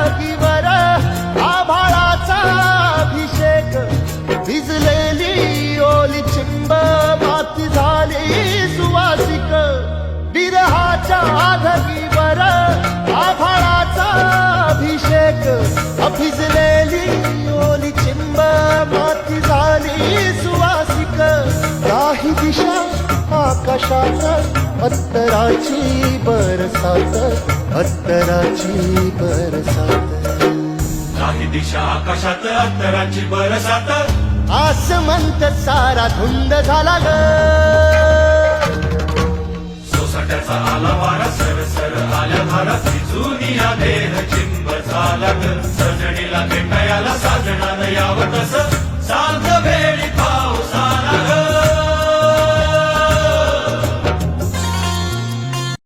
ढगीवर आभाळाचा अभिषेक भिजलेली ओली चिंब माती झाली सुवासिक विरहाच्या ढगीवर आभाळाचा अभिषेक भिजलेली ओली चिंब माती झाली सुवासिक काही दिशा आकाशात अत्तराची बरसात अत्तराची बरसात काही दिशा आकाशात अत्तराची बरसात आसमंत सारा धुंद झाला ग सोसाट्याचा आला वारा सरसर आल्या धारा भिजून या देह चिंब झाला ग सजणीला भेटायला साजणानं यावं तसं